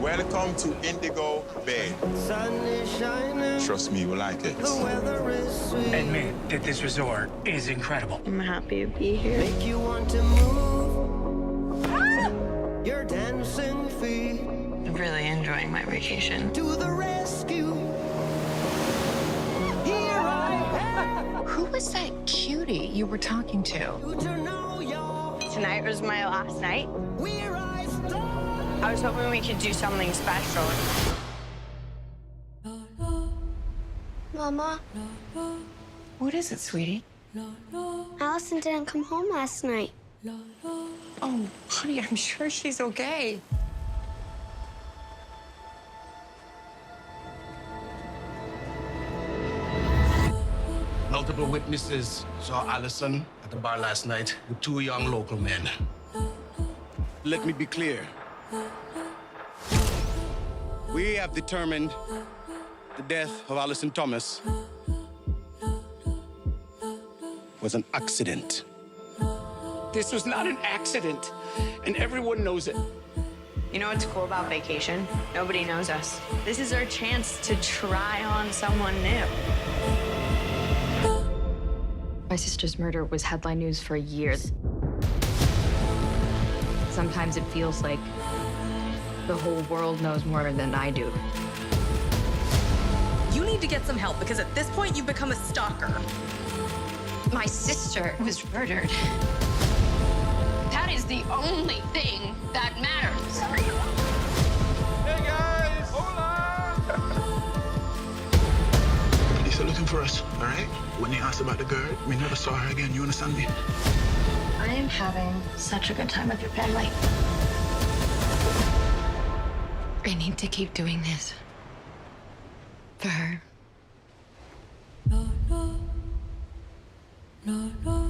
Welcome to Indigo Bay. Sun is shining. Trust me, you will like it. The weather is sweet. Admit that this resort is incredible. I'm happy to be here. Make you want to move. Your dancing feet I'm really enjoying my vacation. to the rescue. Here I am. Who was that cutie you were talking to? To know you're Tonight was my last night. where I start. I was hoping we could do something special. Mama, What is it, sweetie? Allison didn't come home last night. Oh, honey, I'm sure she's okay. Multiple witnesses saw Allison at the bar last night with two young local men. Let me be clear. We have determined the death of Allison Thomas was an accident. This was not an accident, and everyone knows it. You know what's cool about vacation? Nobody knows us. This is our chance to try on someone new. My sister's murder was headline news for years. Sometimes it feels like the whole world knows more than I do. You need to get some help because at this point you've become a stalker. My sister was murdered. That is the only thing that matters. Hey guys, hola! Police are looking for us, all right? When they asked about the girl, we never saw her again. You understand me? I am having such a good time with your family. I need to keep doing this. For her. No, no.